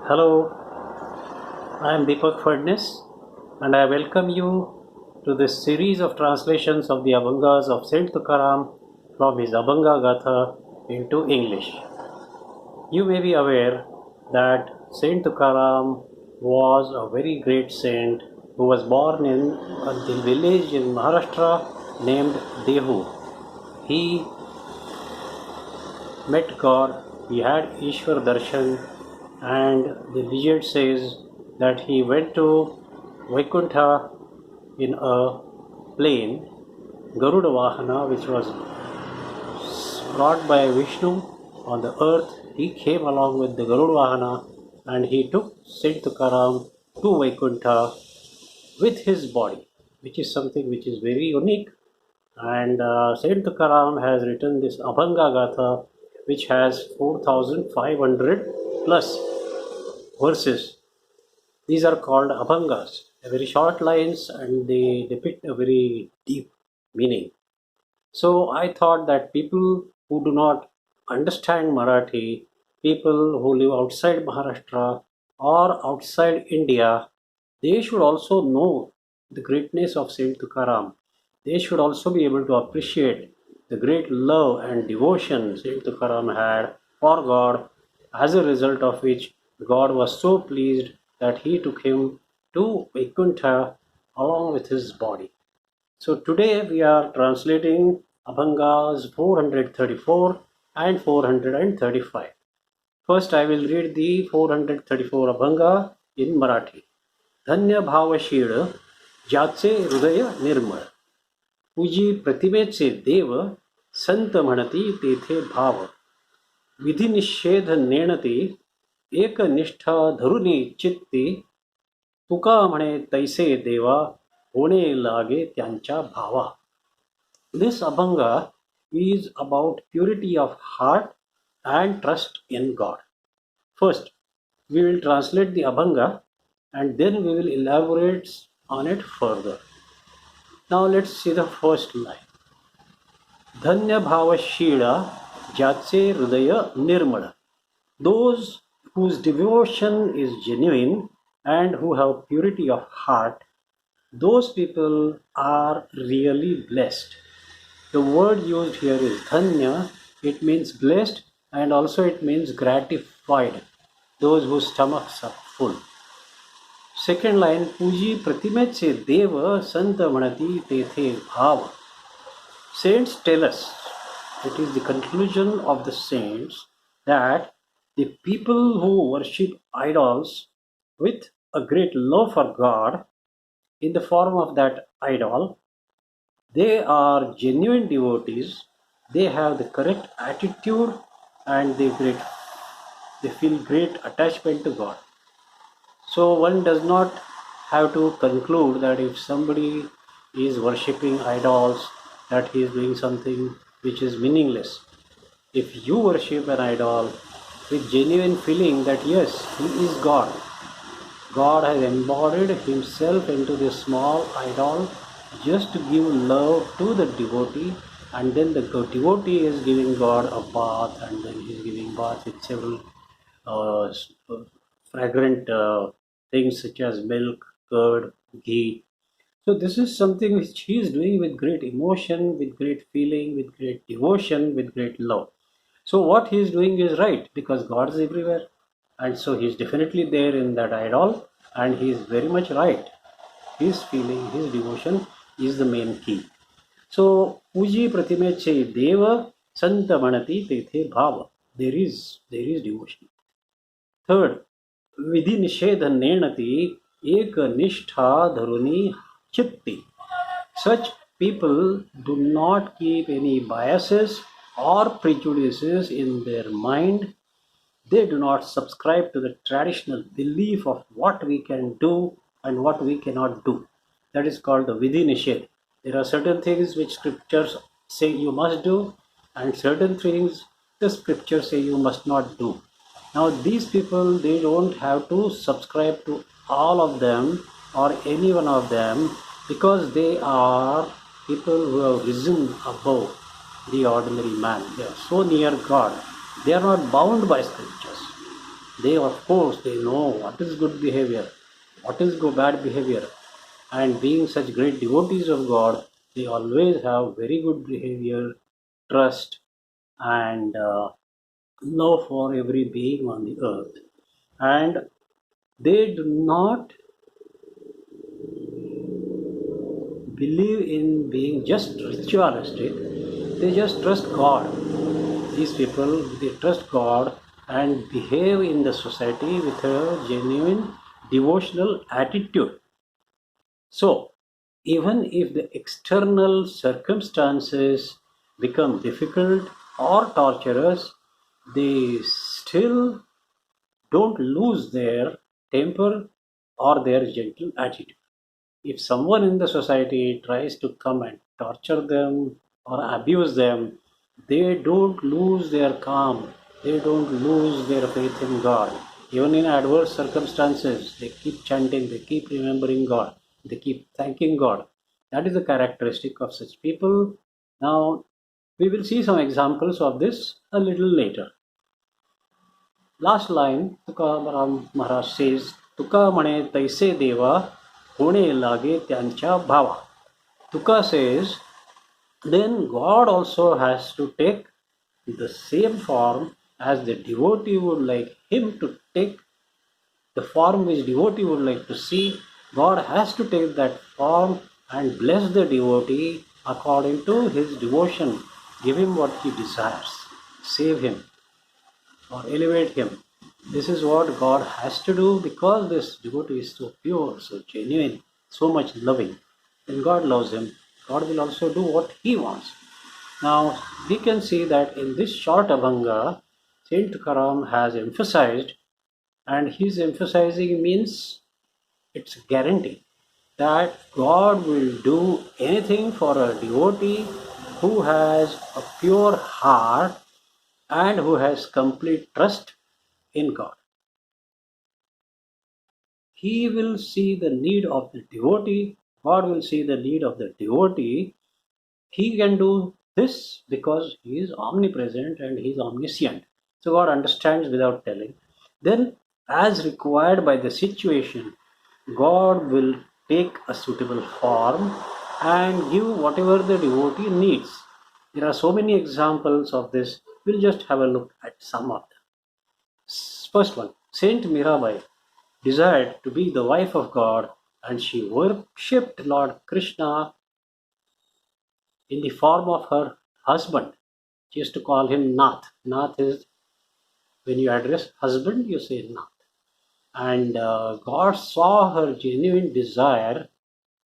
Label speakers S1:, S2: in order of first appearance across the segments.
S1: Hello, I am Deepak Fadnis and I welcome you to this series of translations of the Abhangas of Saint Tukaram from his Abhanga Gatha into English. You may be aware that Saint Tukaram was a very great saint who was born in a village in Maharashtra named Dehu. He met God, he had Ishwar Darshan, and the legend says that he went to Vaikuntha in a plane, Garuda Vahana, which was brought by Vishnu on the earth. He came along with the Garuda Vahana and he took Saint Tukaram to Vaikuntha with his body, which is something which is very unique. And Saint Tukaram has written this Abhanga Gatha, which has 4,500 plus verses. These are called Abhangas, very short lines, and they depict a very deep meaning. So I thought that people who do not understand Marathi, people who live outside Maharashtra or outside India, they should also know the greatness of Saint Tukaram. They should also be able to appreciate the great love and devotion Saint Tukaram had for God, as a result of which God was so pleased that he took him to Vaikuntha along with his body. So today we are translating Abhangas 434 and 435. First I will read the 434 Abhanga in Marathi. धन्य भावशीळ ज्याचे हृदय निर्मळ पूजी प्रतिमेचे देव संत म्हणती तेथे भाव विधिनिषेध नेणती एकनिष्ठा धरुनी चित्ती तुका म्हणे तैसे देवा होणे लागे त्यांच्या भावा. This Abhanga is about purity of heart and trust in God. First, we will translate the Abhanga and then we will elaborate on it further. Now let's see the first line. धन्य भावशीळा ज्याचे हृदय निर्मळ. Those whose devotion is genuine and who have purity of heart, those people are really blessed. The word used here is dhanya. It means blessed and also it means gratified. Those whose stomachs are full. Second line, पूजी प्रतिमेचे देव संत म्हणती तेथे भाव. Saints tell us, it is the conclusion of the saints, that the people who worship idols with a great love for God in the form of that idol, they are genuine devotees, they have the correct attitude and they feel great attachment to God. So one does not have to conclude that if somebody is worshipping idols, that he is doing something which is meaningless. If you worship an idol with genuine feeling that yes, he is God, God has embodied himself into this small idol just to give love to the devotee, and then the devotee is giving God a bath, and then he is giving bath with several fragrant things such as milk, curd, ghee. So this is something which he is doing with great emotion, with great feeling, with great devotion, with great love. So what he is doing is right because God is everywhere, and so he is definitely there in that idol, and he is very much right. His feeling, his devotion is the main key. So पूजी प्रतिमेचे देव संत म्हणती तेथे भाव. There is devotion. Third, विधि निषेध नेणती एक निष्ठा धरुनी chitti. Such people do not keep any biases or prejudices in their mind. They do not subscribe to the traditional belief of what we can do and what we cannot do. That is called the Vidhi Nished. There are certain things which scriptures say you must do, and certain things the scriptures say you must not do. Now these people, they don't have to subscribe to all of them or any one of them, because they are people who have risen above the ordinary man. They are so near God. They are not bound by scriptures. They, of course, they know what is good behavior, what is bad behavior, and being such great devotees of God, they always have very good behavior, trust, and love for every being on the earth. And they do not believe in being just ritualistic, they just trust God. These people, they trust God and behave in the society with a genuine devotional attitude. So, even if the external circumstances become difficult or torturous, they still don't lose their temper or their gentle attitude. If someone in the society tries to come and torture them or abuse them, they don't lose their calm, they don't lose their faith in God. Even in adverse circumstances, they keep chanting, they keep remembering God, they keep thanking God. That is the characteristic of such people. Now, we will see some examples of this a little later. Last line, Tukaram Maharaj says, Tuka mane taise deva hone lage त्यांच्या भावा. Tuka says, then God also has to take the same form as the devotee would like him to take, the form which devotee would like to see. God has to take that form and bless the devotee according to his devotion, give him what he desires, save him or elevate him. This is what God has to do because this devotee is so pure, so genuine, so much loving. When God loves him, God will also do what he wants. Now, we can see that in this short Abhanga, Saint Tukaram has emphasized, and his emphasizing means it's a guarantee that God will do anything for a devotee who has a pure heart and who has complete trust in God. He will see the need of the devotee, God will see the need of the devotee. He can do this because he is omnipresent and he is omniscient. So God understands without telling. Then, as required by the situation, God will take a suitable form and give whatever the devotee needs. There are so many examples of this. We'll just have a look at some of them. First one, Saint Mirabai desired to be the wife of God and she worshipped Lord Krishna in the form of her husband. She used to call him Nath. Nath is when you address husband, you say Nath. And God saw her genuine desire,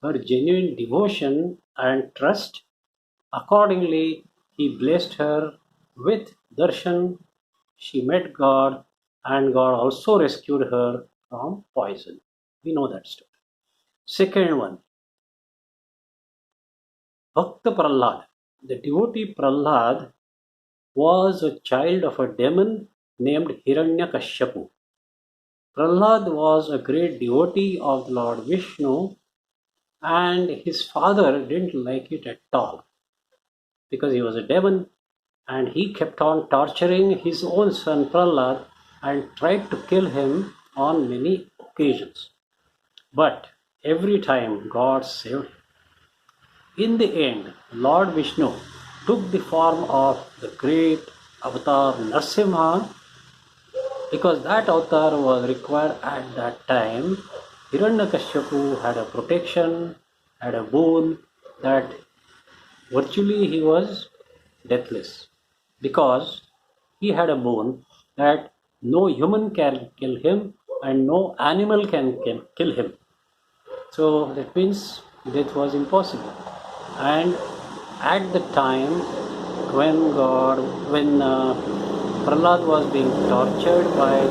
S1: her genuine devotion and trust. Accordingly, He blessed her with darshan. She met God, and God also rescued her from poison. We know that story. Second one, Bhakta Prahlad. The devotee Prahlad was a child of a demon named Hiranyakashipu. Prahlad was a great devotee of Lord Vishnu, and his father didn't like it at all because he was a demon and he kept on torturing his own son Prahlad and tried to kill him on many occasions. But every time God saved him. In the end, Lord Vishnu took the form of the great avatar Narsimha because that avatar was required at that time. Hiranyakashipu had a protection, had a boon that virtually he was deathless because he had a boon that no human can kill him and no animal can kill him. So that means death was impossible. And at the time when Prahlad was being tortured by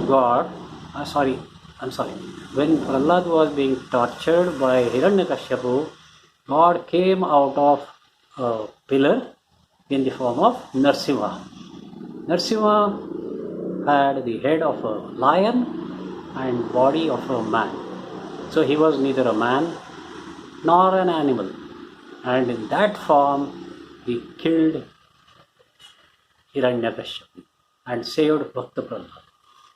S1: God, I'm sorry. When Prahlad was being tortured by Hiranyakashipu, God came out of a pillar in the form of Narsimha. Narsimha had the head of a lion and body of a man. So he was neither a man nor an animal. And in that form, he killed Hiranyakashipu. and saved Bhakta Prahlad.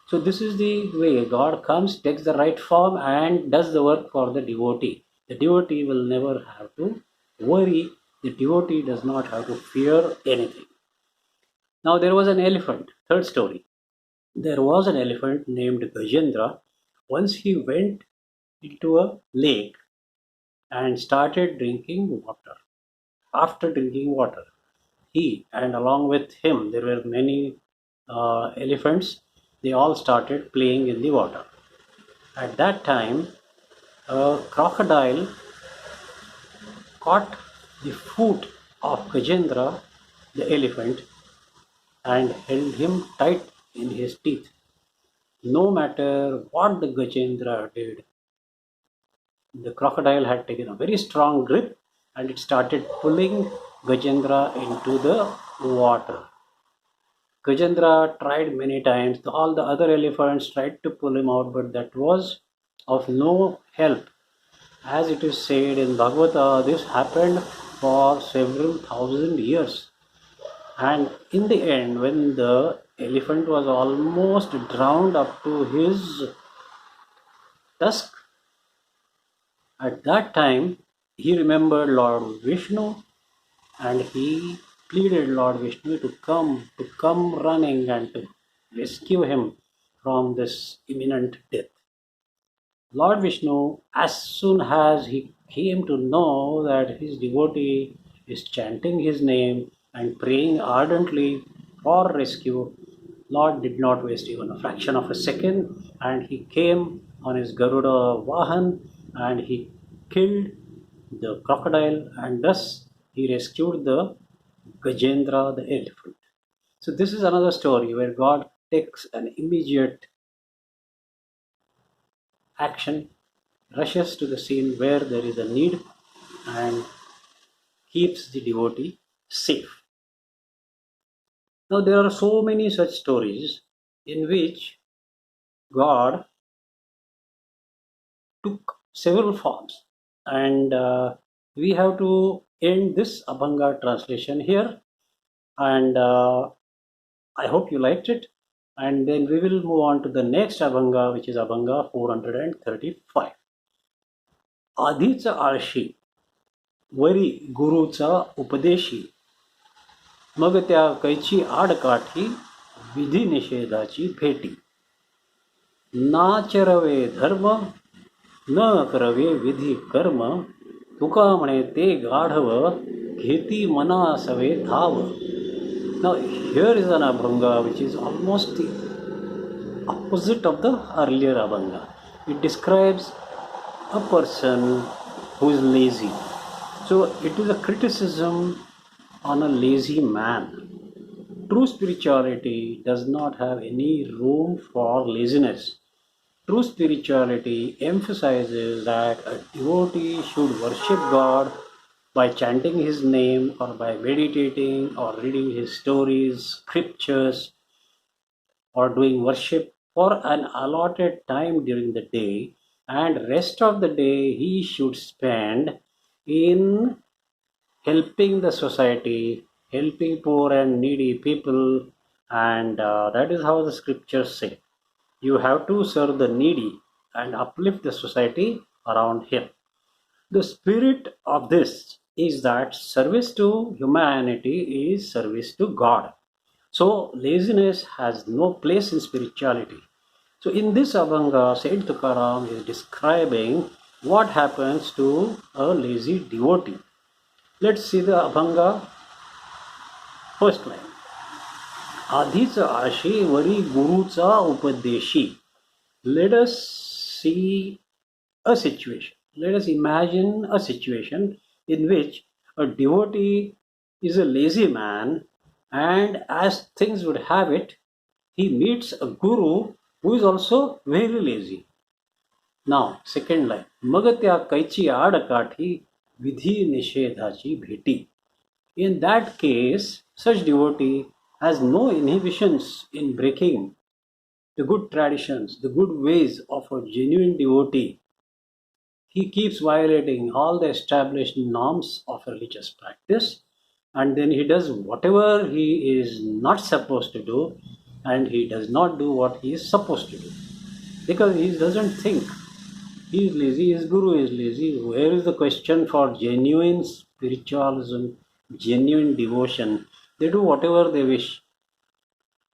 S1: So this is the way God comes, takes the right form and does the work for the devotee. The devotee will never have to worry. The devotee does not have to fear anything. Now there was an elephant, third story. There was an elephant named Gajendra. Once he went into a lake and started drinking water. After drinking water, he and along with him there were many elephants. They all started playing in the water. At that time, a crocodile caught the foot of Gajendra, the elephant, and held him tight in his teeth. No matter what the Gajendra did, the crocodile had taken a very strong grip and it started pulling Gajendra into the water. Gajendra tried many times. All the other elephants tried to pull him out, but that was of no help. As it is said in Bhagavata, this happened for several thousand years. And in the end, when the elephant was almost drowned up to his tusk, at that time he remembered Lord Vishnu and he pleaded Lord Vishnu to come running and to rescue him from this imminent death. Lord Vishnu, as soon as he came to know that his devotee is chanting his name and praying ardently for rescue, Lord did not waste even a fraction of a second and he came on his Garuda Vahan and he killed the crocodile and thus he rescued the Gajendra the elephant. So this is another story where God takes an immediate action, rushes to the scene where there is a need and keeps the devotee safe. Now there are so many such stories in which God took several forms and we have to end this Abhanga translation here and I hope you liked it and then we will move on to the next Abhanga which is Abhanga 435. आधीचा आळशी worry गुरुचा उपदेशी मग त्या कैची आडकाठी विधी निषेधाची भेटी नाचरवे धर्म न करवे विधी कर्म तुका म्हणे ते गाढव घेती मनासवे धाव. Now here is an Abhanga which is almost the opposite of the earlier Abhanga. It describes a person who is lazy. So it is a criticism on a lazy man. True spirituality does not have any room for laziness. True spirituality emphasizes that a devotee should worship God by chanting his name or by meditating or reading his stories, scriptures, or doing worship for an allotted time during the day, and rest of the day he should spend in helping the society, helping poor and needy people, and that is how the scriptures say. You have to serve the needy and uplift the society around him. The spirit of this is that service to humanity is service to God. So laziness has no place in spirituality. So in this Abhanga, Saint Tukaram is describing what happens to a lazy devotee. Let's see the Abhanga first line. आधीच आशी worry गुरुचा उपदेशी. Let us see a situation. Let us imagine a situation in which a devotee is a lazy man and as things would have it, he meets a guru who is also very lazy. Now, second line. मग त्या कैची आडकाठी विधी निषेधाची भेटी. In that case, such devotee has no inhibitions in breaking the good traditions, the good ways of a genuine devotee. He keeps violating all the established norms of religious practice and then he does whatever he is not supposed to do and he does not do what he is supposed to do because he doesn't think. He is lazy, his guru is lazy. Where is the question for genuine spiritualism, genuine devotion? They do whatever they wish.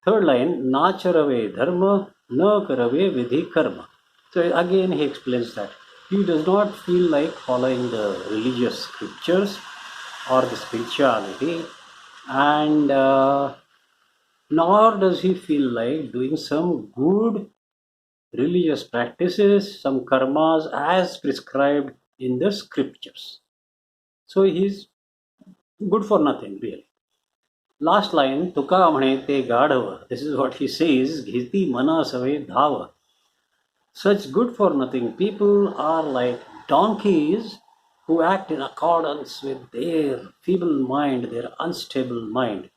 S1: Third line, na charave dharma, na karave vidhi karma. So again he explains that he does not feel like following the religious scriptures or the spirituality, and nor does he feel like doing some good religious practices, some karmas as prescribed in the scriptures. So he's good for nothing really. Last line, तुका म्हणे ते गाढव. This is what he says, घेती मना सवे धाव. Such good for nothing people are like donkeys who act in accordance with their feeble mind, their unstable mind.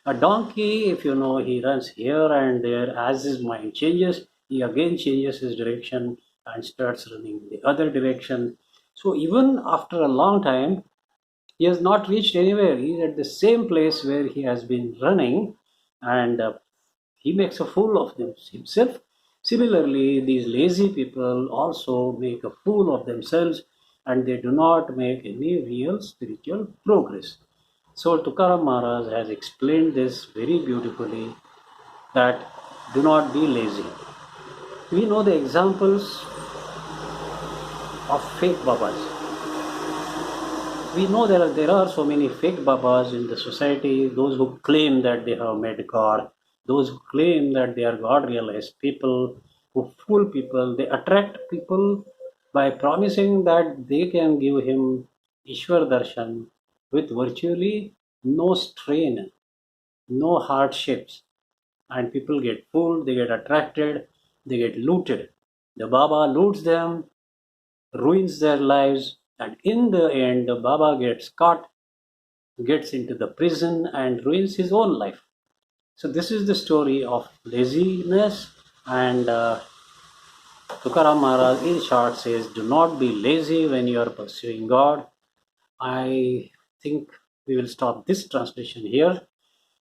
S1: A donkey, if you know, he runs here and there. As his mind changes, he again changes his direction and starts running the other direction. So even after a long time, he has not reached anywhere. He is at the same place where he has been running, and he makes a fool of himself. Similarly, these lazy people also make a fool of themselves, and they do not make any real spiritual progress. So Tukaram Maharaj has explained this very beautifully, that do not be lazy. We know the examples of fake Babas. We know there are so many fake Babas in the society, those who claim that they have met God, those who claim that they are God realized people, who fool people, they attract people by promising that they can give him Ishwar Darshan with virtually no strain, no hardships, and people get fooled, they get attracted, they get looted. The Baba loots them, ruins their lives, and in the end, the Baba gets caught, gets into the prison, and ruins his own life. So, this is the story of laziness, and Tukaram Maharaj, in short, says, do not be lazy when you are pursuing God. I think we will stop this translation here.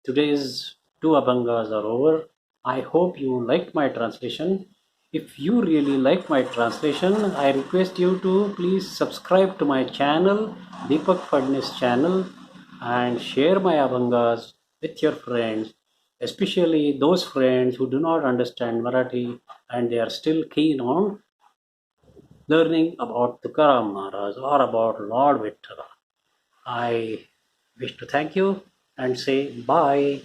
S1: Today's two Abhangas are over. I hope you liked my translation. If you really like my translation, I request you to please subscribe to my channel, Deepak Fadnis channel, and share my Abhangas with your friends, especially those friends who do not understand Marathi and they are still keen on learning about Tukaram Maharaj or about Lord Vittala. I wish to thank you and say bye.